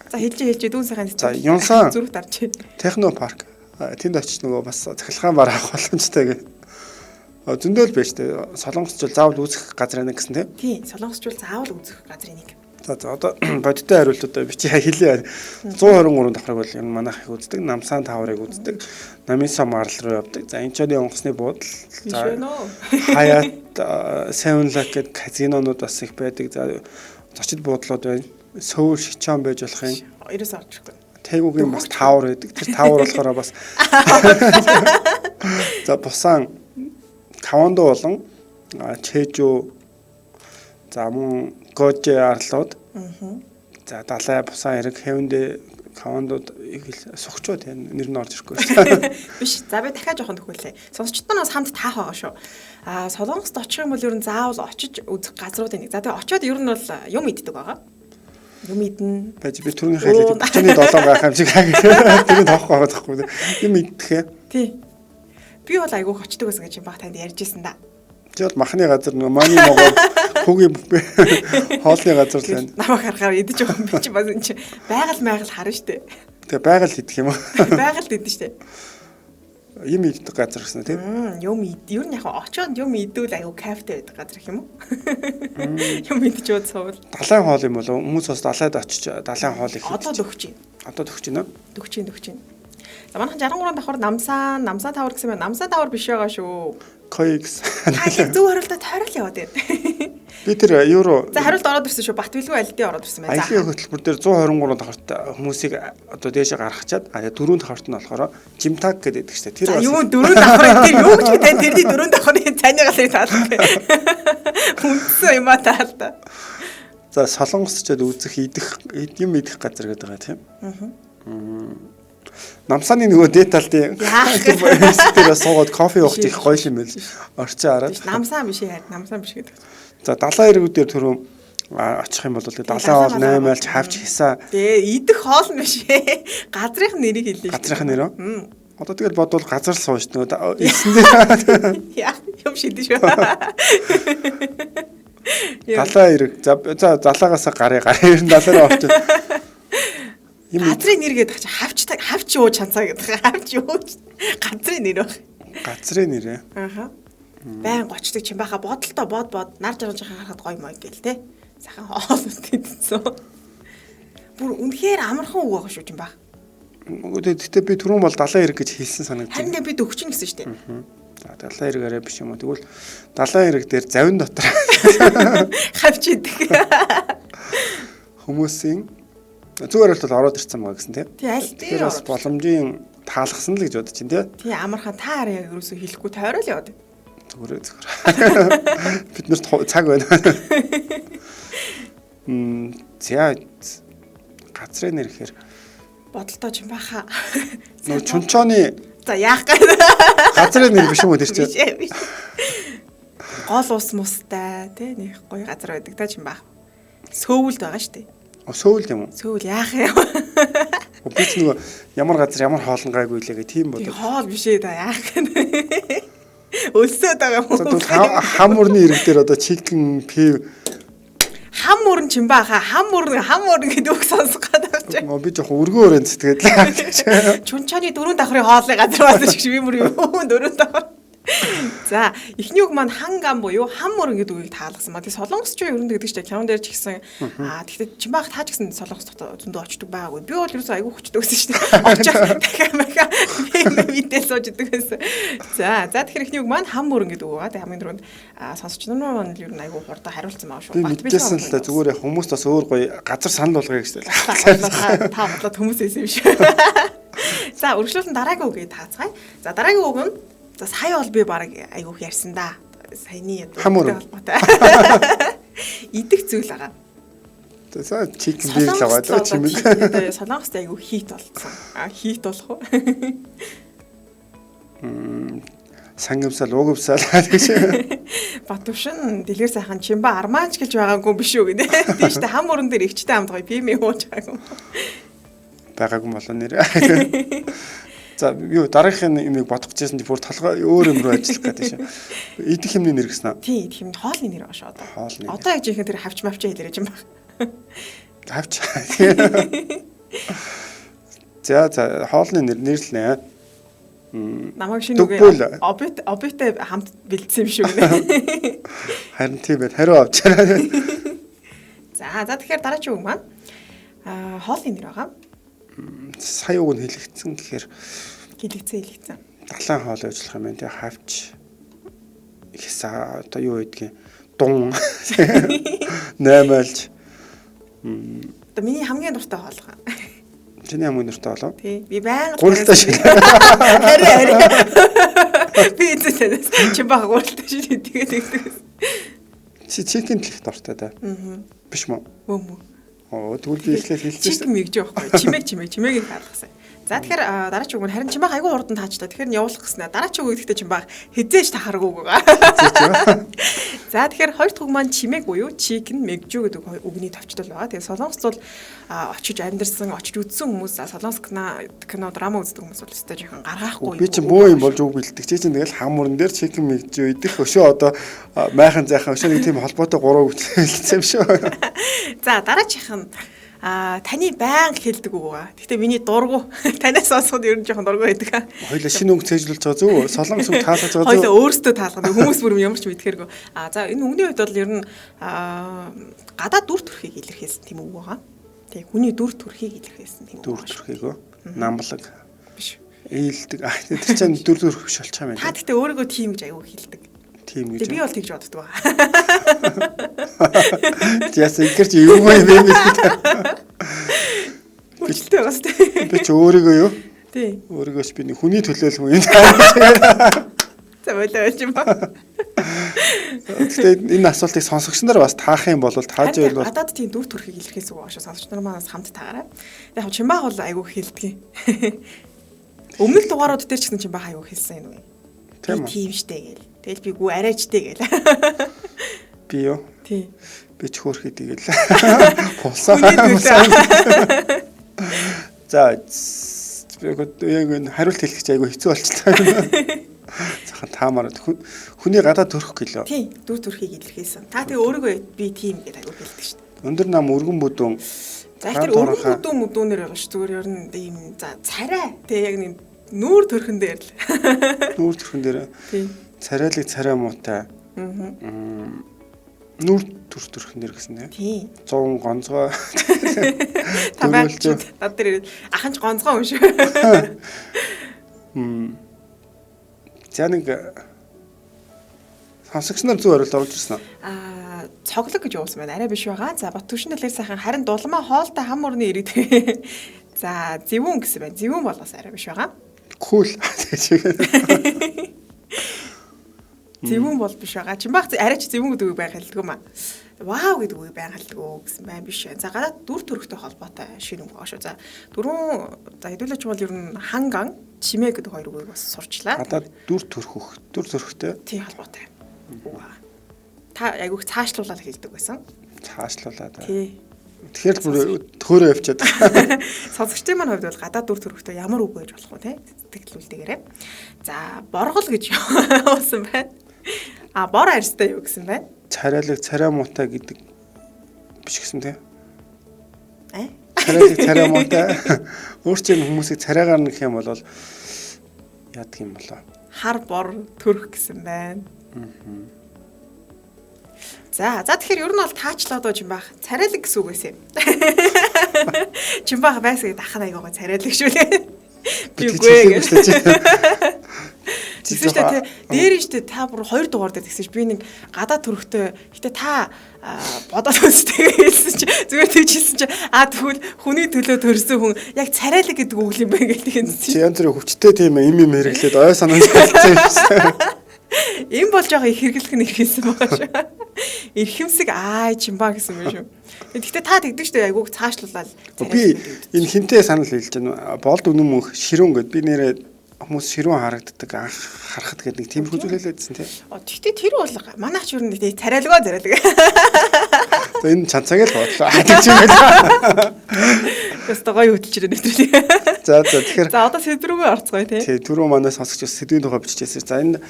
[SPEAKER 2] За хэлж дүүн сайхан
[SPEAKER 1] за Юнсан
[SPEAKER 2] зүрх дарж.
[SPEAKER 1] Техно парк. Тэнд очиж нөгөө бас цахилгаан бар авах боломжтой гэх. Зөндөл байж тээ. Солонгосч заавал үзэх газар нэг гэсэн тийм.
[SPEAKER 2] Тийм, солонгосч заавал үзэх газрын нэг.
[SPEAKER 1] За одоо бодиттой хариултуудаа би чи хэлээ. 123 давхраг бол ер нь манайх их үздэг, намсаан таврыг үздэг, намиса марл руу явдаг. За энэ ч оны онгоцны буудал. За хаяат Seven-Lock гэдэг казинонууд бас их байдаг. За зочид буудлууд байна. Сөүр шичаан байж болох юм.
[SPEAKER 2] Ерөөс орчихгүй.
[SPEAKER 1] Тээгүүгийн бас тавар байдаг. Тэр тавар болохоор бас за бусан кавандо болон чэжүү за мөн гожи арлууд. За далай бусан хэрэг хэвэндэ кавандууд их сухчууд нэр нь орж ирэхгүй шүү.
[SPEAKER 2] Биш. За би дахиад жоохон төгөөлээ. Сонсогчдод нас хамт таах байгаа шүү. Солонгост очих юм бол ер нь заавал очиж үзэх газруудын нэг. За тэгээ очиод ер нь бол юм иддэг байгаа. Юм идэн.
[SPEAKER 1] Бэж би түрүүний хайлт 37 гах юм шиг тэрийг тоохгүй байгаа байхгүй. Юм идэхээ.
[SPEAKER 2] Тий. Би бол айгүйх очдөг гэсэн гэж юм баг танд ярьжсэн да.
[SPEAKER 1] Чи бол махны газар нөгөө мани могоо хүүгийн хоолны газар л байна.
[SPEAKER 2] Намайг харахаар идэж байгаа юм би чи бас энэ чи байгаль харна штэ.
[SPEAKER 1] Тэгээ байгаль идэх юм уу?
[SPEAKER 2] Байгальд идэн штэ.
[SPEAKER 1] Юм идэх газар гэсэн тийм.
[SPEAKER 2] Юм ер нь яг очоод юм идвэл айгүй кайфтай байдаг газар юм уу? Юм идэж ууд суувал.
[SPEAKER 1] Далайн хоол юм болов хүмүүс бас далайд очиж далайн хоол их
[SPEAKER 2] одоо дөгч.
[SPEAKER 1] Одоо дөгч нэ?
[SPEAKER 2] Дөгч. За манайхан 63 давхар намсаа тавар гэсэн байна. Намсаа тавар биш байгаа шүү.
[SPEAKER 1] KX.
[SPEAKER 2] Хаалт зөв хариултад хариул яваад байна.
[SPEAKER 1] Би тэр евро.
[SPEAKER 2] За хариулт ороод ирсэн шүү. Бат билгүй альдээ ороод ирсэн байна.
[SPEAKER 1] Айлын хөтөлбөр дээр 123 давхарт хүмүүсийг одоо дээшээ гаргачаад 4 давхарт нь болохоор Jimtag гэдэг шүү дээ. Тэр
[SPEAKER 2] бас юу 4 давхар тэр юу гэж тань тэрний 4 давхрын цайнагалыг таалах. Хүнсэн юм аа таалта.
[SPEAKER 1] За солонгос ч үзэх юм идэх газар гэдэг байгаа тийм. Намсаны нөгөө деталдын тэр суугаад кофе уух их гоё юм байл. Орчин хараад.
[SPEAKER 2] Намсаа биш яа, намсаа биш гэдэг.
[SPEAKER 1] За далайн иргүүдээр түрүү очих юм бол далайн хоол 8 айлч хавч хисаа.
[SPEAKER 2] Тэгээ идэх хоол нь биш. Газрынх нэрийг хэлээ.
[SPEAKER 1] Газрынх нэр үү? Одоо тэгэл бодвол газар л сууж нөгөө эсэндээ.
[SPEAKER 2] Яа, юм шидэж шүү.
[SPEAKER 1] Далайн ирэг. За залаагаас гарыг ер нь далаараа орчих.
[SPEAKER 2] Газрын нэр гэдэг чинь хавч юу чанцаа гэдэг. Хавч юу? Газрын нэр баг.
[SPEAKER 1] Газрын нэр.
[SPEAKER 2] Ааха. Байн гочдөг чим баха бодолтой бод нар жаргаж харахад гоё мой гэл те. Сайхан хоолт идсэн. Бүр үнэхээр амархан үг байгаа шүү чим бах.
[SPEAKER 1] Гэтэ би түрүүн бол далайн ирэг гэж хэлсэн санагдав.
[SPEAKER 2] Харин би дөгчин гэсэн шүү дээ.
[SPEAKER 1] За далайн ирэгээрээ биш юм уу. Тэгвэл далайн ирэг дээр завин дотор
[SPEAKER 2] хавч идэг.
[SPEAKER 1] Хүмүүсийн зүгээр л ороод ирсэн байгаа гэсэн тийм.
[SPEAKER 2] Тий аль
[SPEAKER 1] тэр бас боломжийн таалгасан л гэж бодож чинь тий.
[SPEAKER 2] Тий амархан та хараа яг юусоо хэлэхгүй тойрол яваад.
[SPEAKER 1] Зүгээр. Бид нарт цаг байна. За газрын нэр ихээр
[SPEAKER 2] бодолтой ч юм баха.
[SPEAKER 1] Нөө чунчооны
[SPEAKER 2] за яах гэ.
[SPEAKER 1] Газрын нэр биш юм уу тэр чинь?
[SPEAKER 2] Гол ус мустай тий нэг гоё газар байдаг та ч юм бах. Сөүлд байгаа шүү дээ.
[SPEAKER 1] Сөүл юм уу?
[SPEAKER 2] Сөүл яах юм?
[SPEAKER 1] Би ч нөгөө ямар газар ямар хоолн гайгүй лээ гэх тийм бодож.
[SPEAKER 2] Хоол биш ээ да яах гэнэ. Өлсөд байгаа юм.
[SPEAKER 1] Хам мөрний ирэг дээр одоо chicken pив
[SPEAKER 2] хам мөрн ч юм баха хам мөрн гэдэг үг сонсох гэдэг чинь.
[SPEAKER 1] Би жоохон өргөө өрөөнд сэтгэгээд л.
[SPEAKER 2] Чунчааны 4 давхрын хоолны газар байсан шиг би мөр юу 4 давхар. За эхний үг маань хангам буюу хам мөрөн гэдэг үгийг таалгасан маа. Тэгээ солонгосч юу ерөнтэй гэдэг чинь кинон дээр ч гэсэн тэгтээ чимбаах таа ч гэсэн солонгос зөндөө очдөг байгаагүй. Би бол ерөөсөө айгүй хөчдөг гэсэн шүү дээ. Очоод дахиад мэдээ сууждаг гэсэн. За тэгэхээр эхний үг маань хам мөрөн гэдэг үг байгаа. Тэгээ хамгийн түрүүнд сонсогч нар маань ер нь айгүй хурдан хариулсан байгаа шүү.
[SPEAKER 1] Мэдээсэн л да зүгээр яг хүмүүст бас өөр гоё газар санал болгоё гэж л.
[SPEAKER 2] Та бодлоо хүмүүс байсан юм шүү. За үргэлжлүүлэн дараагийн үгийг таацгаая. За дараагийн үг нь за сая бол би баг айгүйх ярьсан да. Саяны
[SPEAKER 1] холбоотой.
[SPEAKER 2] Идэх зүйл байгаа.
[SPEAKER 1] За chicken big л байгаа чимэг.
[SPEAKER 2] Солонгост айгүй хит болцсон. Хит болох уу?
[SPEAKER 1] Сангамсал уугвсал гэж.
[SPEAKER 2] Батвшин дэлгэр сайхан чимба армаач гэж байгаагүй биш үү гэдэг. Тийм шүү дээ хам өрөн дээр ихчтэй хамт гоё пим ууж байгаагүй.
[SPEAKER 1] Байгаагүй болоо нэрээ. За юу дараагийн юмыг бодох гэжсэн чи бүр толгой өөр юм руу ажиллах гэдэг шээ. Идэх юмны нэр гэсэн аа.
[SPEAKER 2] Тий, идэх юм хоолны нэр ба шүү одоо.
[SPEAKER 1] Хоолны.
[SPEAKER 2] Одоо яг жинхэнэ тэр хавч мавчаа хэлэрэж юм байна.
[SPEAKER 1] Хавч. За хоолны нэрлэнэ.
[SPEAKER 2] Намайг шинэ үгээ обиттэй хамт бэлдсэн юм шүү гэнэ.
[SPEAKER 1] Харин тийм байт хариу авчаарай.
[SPEAKER 2] За тэгэхээр дараагийн үг маань хоолны нэр байгаа.
[SPEAKER 1] Сая үг нь хэлэгдсэн гэхээр
[SPEAKER 2] Хэлэгцэн.
[SPEAKER 1] далайн хоол ажиллах юм байна. Тэгээ хавч ихсаа одоо юу гэдгийг дун 8айлж
[SPEAKER 2] Одоо миний хамгийн дуртай хоол байгаа.
[SPEAKER 1] чиний хамгийн дуртай болов?
[SPEAKER 2] Тий. Би байнга
[SPEAKER 1] Гурилтай шиг.
[SPEAKER 2] Арай. Би эцэс чи баг гурилтай шиг тэгээд.
[SPEAKER 1] Чи чикен их дуртай да. Биш мө?
[SPEAKER 2] Мөн.
[SPEAKER 1] Оо тэгвэл би эхлээд хэлчихсэн.
[SPEAKER 2] Чиг мэгж байхгүй. Чимээг хаалгасан. За тэгэхээр дараагийн үг нь харин чимээг айгүй хурдан таачтай. Тэгэхээр нь явуулах гэснээр дараагийн үг гэхдээ чимээг хизээж тахаргүй байгаа. За тэгэхээр хоёр дахь үг маань чимээг буюу chicken мэгжүү гэдэг үгний товчлол байгаа. Тэгээ солонгост бол очиж амьдэрсэн, очиж үзсэн хүмүүс солонгос кино драма үздэг хүмүүс бол өстой жоохон гаргаахгүй.
[SPEAKER 1] Би чинь бөө юм болж үг бэлддэг. Чи чинь тэгэл хамуурн дээр chicken мэгжүү идэх өшөө одоо майхан зайхан өшөө нэг тийм холбоотой 3 үг хэлсэн юм шүү.
[SPEAKER 2] За дараачих нь таны байнга хэлдэг үг байгаа. Гэхдээ миний дургу танаас сонсоход ер нь жоохон дургу байдаг.
[SPEAKER 1] Хоёлаа шинэ үг цээжлүүлж байгаа зөв. Солонгос үг таалаж байгаа зөв.
[SPEAKER 2] Хоёлаа өөрсдөө таалгана. Хүмүүс бүр ямар ч мэдхээргүй. За энэ үгний хувьд бол ер нь гадаад дүр төрхийг илэрхийлсэн тийм үг байгаа. Тэг хүний дүр төрхийг илэрхийлсэн тийм үг.
[SPEAKER 1] Дүр төрхийг намлаг
[SPEAKER 2] биш.
[SPEAKER 1] Ээлдэг. Тэр чинь дүр төрх биш болчих юм байна.
[SPEAKER 2] Та гэхдээ өөрийгөө тийм гэж аягүй хэлдэг.
[SPEAKER 1] Тийм гэж.
[SPEAKER 2] Би бол тэгж боддог байгаа.
[SPEAKER 1] Яс ихэрч юу юм бэ?
[SPEAKER 2] Хүчтэй байгаас тий.
[SPEAKER 1] Би ч өөрийгөө юу?
[SPEAKER 2] Тий.
[SPEAKER 1] Өөрийгөөч би нэг хүний төлөөлөх юм.
[SPEAKER 2] За болоо юм ба.
[SPEAKER 1] Гэхдээ энэ асуултыг сонсогч нар бас таах юм бол тааж байвал бол
[SPEAKER 2] гадаад тийм дүр төрхийг илэрхийлсэн үг шүү. Сонсогч нар манаас хамт таагаарай. Яг чимбаа бол айгүй хэлдэг. Өмнөх дугаарууд дээр ч гэсэн чимбаа айгүй хэлсэн энэ үг. Тийм штэ гээл. Тэгэл би гүү арайчтэй гээл.
[SPEAKER 1] Би юу?
[SPEAKER 2] Тий.
[SPEAKER 1] Би ч хөөрхий тэгэл. Хулсаа. За яг энэ хариулт хэлэх чинь айгүй хэцүү болчихлоо. Захан таамаар хүний гадаа төрөх гэлөө.
[SPEAKER 2] Тий, дүр төрхийг илэрхийлсэн. Та тэгээ өөрийгөө би тийм гэдэг айгүй хэлдэг шүү дээ.
[SPEAKER 1] Өндөр нам өргөн бүдүүн.
[SPEAKER 2] За ихэр өргөн бүдүүнээр бол ш зүгээр ер нь ийм за царай. Тэгээ яг нэг нүүр төрхөн дээр л.
[SPEAKER 1] Нүүр төрхөн дээр.
[SPEAKER 2] Тий.
[SPEAKER 1] Царайлаг царай муутай. Нүүр төрхөн дээр гэсэн тийм. 100 гонцгой.
[SPEAKER 2] Та байж над дээр аханч гонцгой юм шүү.
[SPEAKER 1] За нэг сонсогч нар зөв хариулт оруулж ирсэн.
[SPEAKER 2] Цоглог гэж уусан байна. Арай биш байгаа. За бат түшин дэлгэр сайхан харин дулмаа хоолтой хам урны ирээд. За зэвүүн гэсэн байна. Зэвүүн болгоос арай биш байгаа.
[SPEAKER 1] Кул.
[SPEAKER 2] Зэвүүн бол биш байгаа. Чимбах арайч зэвүүн гэдэг үг байх хэлдэг юм аа. Вау гэдэг үг байх хэлдэг гэсэн байна биш. За гадаад дүр төрхтэй холбоотой шинэ үг байгаа шүү. За дөрвөн за хэдүүлээч бол ер нь ханган чимээ гэдэг хоёр үгийг бас сурчлаа.
[SPEAKER 1] Гадаад дүр төрхтэй.
[SPEAKER 2] Тий холбоотой. Та айгүйх цаашлуулаад хэлдэг байсан.
[SPEAKER 1] Цаашлуулаад.
[SPEAKER 2] Тий.
[SPEAKER 1] Тэгэхээр бүр төөрөө явчаад.
[SPEAKER 2] Сонсогчдын маань хувьд бол гадаад дүр төрхтэй ямар үг гэж болох вэ те? Сэтгэлүүлдэгээрээ. За боргол гэж уусан байна. Бор арьстай юу гэсэн байна?
[SPEAKER 1] Царайлаг царай муутай гэдэг биш гэсэн тийм. Царайлаг царай муутай. Өөрчн хүмүүсийг царайгаар нэх юм бол яадаг юм болоо.
[SPEAKER 2] Хар бор төрх гэсэн байна. За тэгэхээр ер нь бол таачлаад байгаа юм баг. Царайлаг гэсэн үг байсан юм. Чимбах байсан гэдэг ахна айгуугаа царайлаг шүү лээ. Би үгүй гэж. Тэгсэн чинь дээр нь штэ та бүр 2 дугаар дээр тэгсэн чинь би нэг гадаа төрхтэй гэтээ та бодоод үзтээ хэлсэн чи зүгээр тэгж хэлсэн чи тэгвэл хүний төлөө төрсөн хүн яг царайлаг гэдэг үг юм байна гэх юм.
[SPEAKER 1] Чи янз бүрийн хүчтэй тийм юм хэрэглээд ой санаа хэлсэн юм.
[SPEAKER 2] Им болж байгаа их хэрэглэх нь ирхэлсэн байгаа шүү. Ирхэмсэг чимбаа гэсэн юм шүү. Гэхдээ та тэгдэг шүү айгууг цаашлуулаад.
[SPEAKER 1] Би энэ хинтээ санал хэлж байна. Болд үнэн мөнх ширүүн гэд би нэрээ хүмүүс ширүүн харагддаг анх харахад гэдэг нэг тийм хүзүүлэлээдсэн тийм.
[SPEAKER 2] Тэгтээ тэр бол манайч юу нэг царайлгаа царайлаг.
[SPEAKER 1] За энэ чанцааг л бодлоо. Тэгж юм байна.
[SPEAKER 2] Өстө гоё хөтөлчрээ нэвтрүүлээ.
[SPEAKER 1] За тэгэхээр
[SPEAKER 2] за одоо сэдврүүгээ орцгоё тийм.
[SPEAKER 1] Тий, түрүү манай сонсогч сэдвийн тухай биччихсэн. За энэ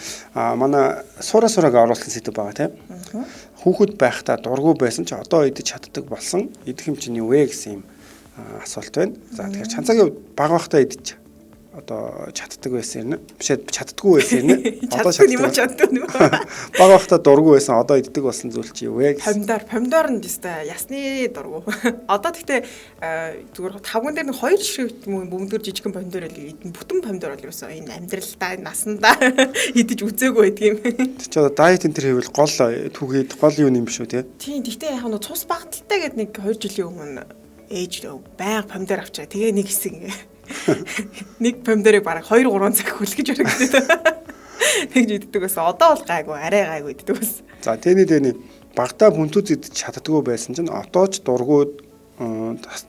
[SPEAKER 1] манай сураг оруулсан сэдв байгаа тийм. Хүүхэд байхдаа дургу байсан ч одоо идэж чаддаг болсон. Идэх юм чинь юу вэ гэсэн юм асуулт байна. За тэгэхээр чанцаагийн баг багтаа идэж одоо чаддаг байсан юм. Бишээ чаддаггүй байсан юм. Одоо
[SPEAKER 2] чаддаг юм уу чаддаг юм.
[SPEAKER 1] Бага бахта дургу байсан. Одоо иддэг болсон зүйл чи юу вэ?
[SPEAKER 2] Помидор нь тест ясны дургу. Одоо гэхдээ зүгээр тавган дээр нэг 2 жишээ бөмбөр жижигхэн помидор л идэн бүтэн помидор бол ерөөсөө энэ амьдралдаа насандаа идэж үзээгүй байдаг юм.
[SPEAKER 1] Тэг чи одоо дайет энэ төр хийвэл гол түгээд гол юу юм биш үү те?
[SPEAKER 2] Тийм гэхдээ яг нь цус багталтай гэдэг нэг 2 жилийн өмнө ээж байнга помидор авчаа. Тэгээ нэг хэсэг нэг помидорыг бараг 2-3 цаг хүлгэж өргөдөг. Тэгж иддэг байсан. Одоо бол гайгүй, арай гайгүй иддэг байсан.
[SPEAKER 1] За тэний багтаа хүнтүүз идэж чаддаггүй байсан чинь одоо ч дургууд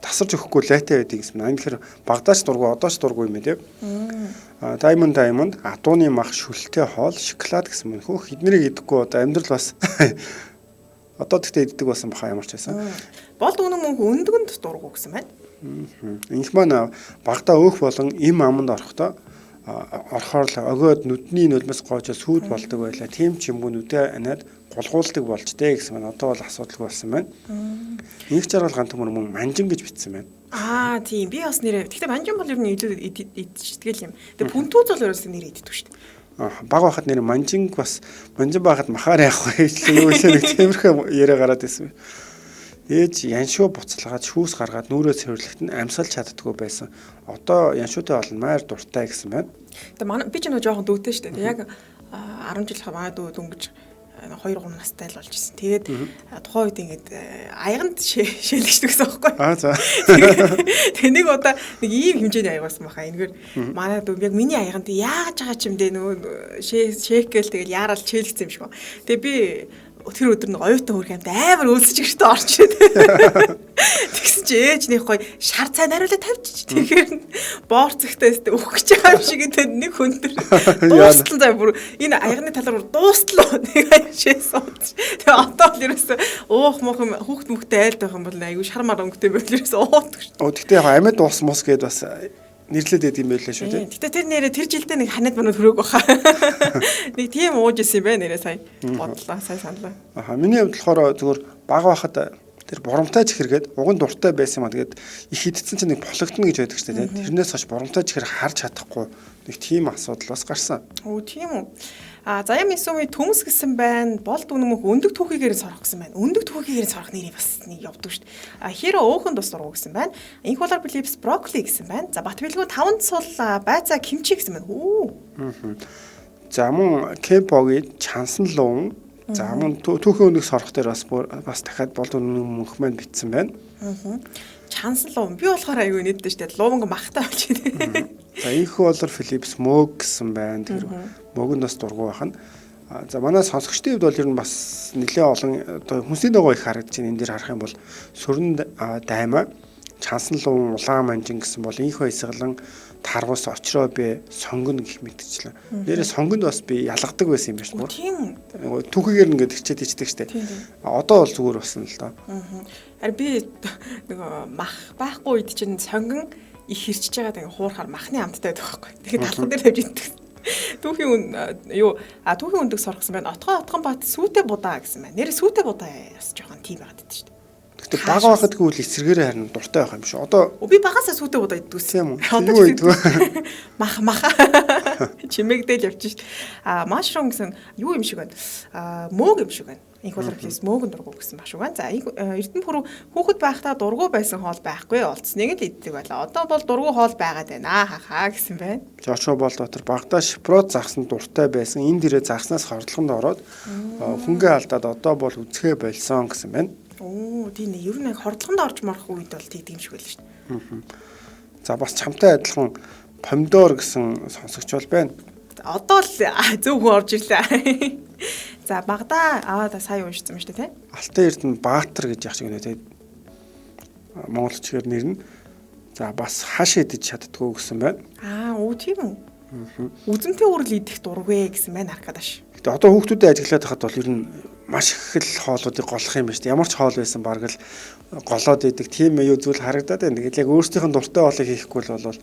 [SPEAKER 1] тасарч өгөхгүй лайтай байдаг юм. Энэ тэгэхээр багтаач дургу, одоо ч дургу юм ээ. Diamond, адууны мах, шүлтэй хоол, шоколад гэсэн мөн хөө эднэрийг идэхгүй одоо амьдрал бас одоо тэгтээ иддэг болсон баха ямар ч байсан.
[SPEAKER 2] Болд үнэн мөнгө өндөгөнд дургу гэсэн байна.
[SPEAKER 1] Инх маань багтаа өөх болон им аманд орохдоо орохоор л өгөөд нүдний нулимс гоожоо сүйд болдог байлаа. Тийм ч юм уу нүдэ анаад гулгуулдаг болж дээ гэсэн маань одоо бол асуудалгүй болсон байна. Нэг жаргал гант мөн манжин гэж бичсэн байна.
[SPEAKER 2] Тийм би бас нэрээ. Гэхдээ манжин бол ер нь идчихдэг юм. Тэгээ пүнтүүз бол ерөөсөө нэр иддэг шүү дээ.
[SPEAKER 1] Баг байхад нэр манжин байхад махаар явах вэ? Юу вэ? Тиймэрхүү яриа гараад ирсэн. Ээж яншуу буцалгаад шүүс гаргаад нүрээ цэвэрлэхэд нь амьсгалж чаддаггүй байсан. Одоо яншуутай олон майр дуртай гэсэн байна.
[SPEAKER 2] Тэгээ манай би ч нэг жоохон дүүтэй шүү дээ. Яг 10 жил манай дүү дөнгөж 2-3 настай л болж ирсэн. Тэгээд тухайн үед ингээд аяганд шээлгчдэг гэсэн байхгүй.
[SPEAKER 1] За.
[SPEAKER 2] Тэгээ нэг удаа нэг ийм хэмжээний аяг болсон баха. Энэгээр манай дүү яг миний аяганд яаж байгаа ч юм дээ нөгөө шейкэл тэгэл яарал шээлгцсэн юм шиг. Тэгээ би тэр өдөр нэг оюутан хөрх юмд амар өлсөж гэртээ орчод. Тэгсэн чи ээж нэг гоё шар цай нариулаад тавьчих. Тэгэхээр боорцогтой өөх гэж байгаа юм шиг нэг хүн төр дуустал заа бүр энэ аягны талаар дуустлаа нэг шээс сууж. Тэгээ одоо л ерөөсөө уух мох хүүхд мөхтэй айлд байх юм бол аюу шармаар өнгөтэй байл ерөөсөө уудаг шүү.
[SPEAKER 1] Тэгтээ яг амьд уус мус гээд бас нэрлээд байд юм байлаа шүү тий.
[SPEAKER 2] Гэтэ тэр нэрээ тэр жилдээ нэг ханаад манад хөрөөг баха. Нэг тийм ууж исэн юм байна нэрээ сая. Бодлоо сая саналаа.
[SPEAKER 1] Миний хувьд болохоор зүгээр баг байхад тэр бурамтай чихэргээд уган дуртай байсан юм аа. Тэгээд их хидцэн чинь нэг бологдно гэж байдаг шүү дээ. Тэрнээс хойш бурамтай чихэр харж чадахгүй нэг тийм асуудал бас гарсан. Тийм үү. Заяа Мисуми төмс гэсэн байна. Болд үнэмөх өндөг түүхийгээр сорох гэсэн байна. Өндөг түүхийгээр сорох нэрийг бас нэг явдаг шүү дээ. Хиро өөхөн тус дургу гэсэн байна. Инхолар Philips брокколи гэсэн байна. За Батбэлгүү 5 цул байцаа кимчи гэсэн байна. За мөн кемпогийн чансан луун. За мөн түүхийн өндөг сорох дээр бас дахиад болд үнэмөх маань битсэн байна. Чансан луун. Би болохоор аюу нэддэж шүү дээ. Луунг махтай болж байна. За Инхолар Philips мөг гэсэн байна. Тэр мөг нь бас дургу байна. За манай сонсогчдын хувьд бол ер нь бас нэлээд олон одоо хүнсний дагуу их харагдаж байна. Энэ дээр харах юм бол сүрэн даймаа, чансан луун, улаан манжин гэсэн бол инх баясгалан, тарвус, очроо бэ, сонгоно гэх мэтчлээ. Нэрээ сонгонд бас би ялгадаг байсан юм байна шүү дээ. Тийм үү. Түүхийгээр ингээд хичээд ичдэг шүү дээ. Одоо бол зүгээр болсон л доо. Харин би нөгөө мах байхгүй үед чинь сонгон их хэрчж байгаа тэгээ хуурахаар махны амттай байдаг байхгүй. Тэгэхээр талхан дээр тавьж иддэг. Түүхийн өндөг соргосон байна. Отгон бат сүйтэй будаа гэсэн байна. Нэрээ сүйтэй будаа бас жоохон тийм байгаад байдаг шүү дээ. Гэтэ баг байхад гэвэл эсрэгээрээ харин дуртай байх юм шүү. Одоо би багасаа сүйтэй будаа иддэгсэн юм уу? Одоо иддэг. Мах чимэгдэл явчих шүү дээ. Mushroom гэсэн юу юм шиг байна. Мөөг юм шиг байна. Инхолар Philips мөөгөн дургу гэсэн баг шүү. За Эрдэнэ пүрэв хүүхэд байхдаа дургу байсан хоол байхгүй олцсныг л иддэг байлаа. Одоо бол дургу хоол байгаад байна. Хахаа гэсэн байна. Жочо бол дотор багтаа шпрот загсан дуртай байсан. Энэ дээрээ загснаас хордлогонд ороод хөнгөө алдаад одоо бол үзэхэ болсон гэсэн байна. Тийм нэ ер нь хордлогонд орж морох үед бол тэгдэг юм шиг байл шүү дээ. За бас чамтай адилхан помидор гэсэн сонсогч бол байна. Одоо л зөв хүн орж ирлээ. За Багдаа сая уншсан юм шүү дээ, тий? Алтан Эрдэнэ Баатар гэж яах шиг нэ, тий? Монголчгээр нэр нь. За бас хаш идэж чаддгүй гэсэн байна. Тийм үү? Үзэмтэй үрэл идэх дургүй гэсэн байна аркадаш. Гэтэ одоо хүүхдүүдэд ажиглаад байхад бол ер нь маш их л хоолуудыг голох юм байна шүү дээ. Ямар ч хоол байсан баг л голоод идэг тийм юу зүйл харагдаад байна. Тэгэл яг өөрсдийнх нь дуртай хоолыг хийхгүй л бол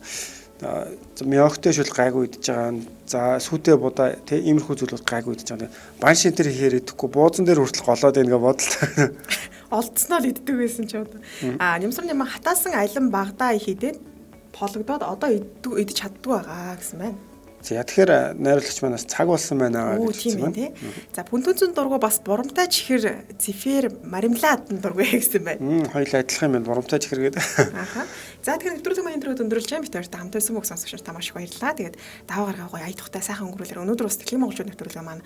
[SPEAKER 1] мёгтэй шүл гайгүй идэж байгаа. За сүйтэй будаа тий иймэрхүү зүйлүүд гайгүй идэж байгаа. Бан шин тэр хийхээр идэхгүй буузан дээр хүртэл голоод байна гэж бодлоо. Олдсноо л иддэг байсан ч одоо. Нямсар нямаа хатаасан алин Багдаа их идээд
[SPEAKER 2] пологдоод одоо идэж чаддгүй байгаа гэсэн байна.
[SPEAKER 1] За тэгэхээр найруулагч манаас цаг болсон байна
[SPEAKER 2] Оо тийм ээ тий. За пүнтүнцэн дургу бас бурамтай чихэр зефир мармелад дургу гэсэн байна.
[SPEAKER 1] Хоёул адилхан юм байна. Бурамтай чихэр гэдэг.
[SPEAKER 2] Ааха. За тэгэхээр нэвтрүүлэг маань өндөр өндөрлж байгаа бид хоёрт хамт байсан бүх сонсогчдод тамаш их баярлалаа. Тэгээд даваа гаргаа гоё аятухтай сайхан өнгөрүүлэр өнөөдөр бас Дэлхийн монголчууд нэвтрүүлэг маань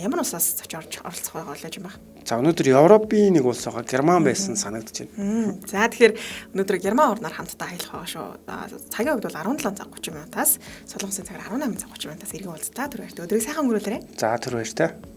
[SPEAKER 2] ямар усаас очиж оролцох байгаа болж юм ба.
[SPEAKER 1] За өнөөдөр Европын нэг улс байгаа Герман байсан санагдаж байна.
[SPEAKER 2] За тэгэхээр өнөөдөр Герман орноор хамтдаа аялах байгаа шүү. Цагийн хувьд бол 17 цаг 30 минутаас Солонгосын цагаар 18 цаг 30 минутаас эргэн уулзлаа. Тэр баяртай өдрийг сайхан өнгөрүүлээрэй.
[SPEAKER 1] За түр баяртай.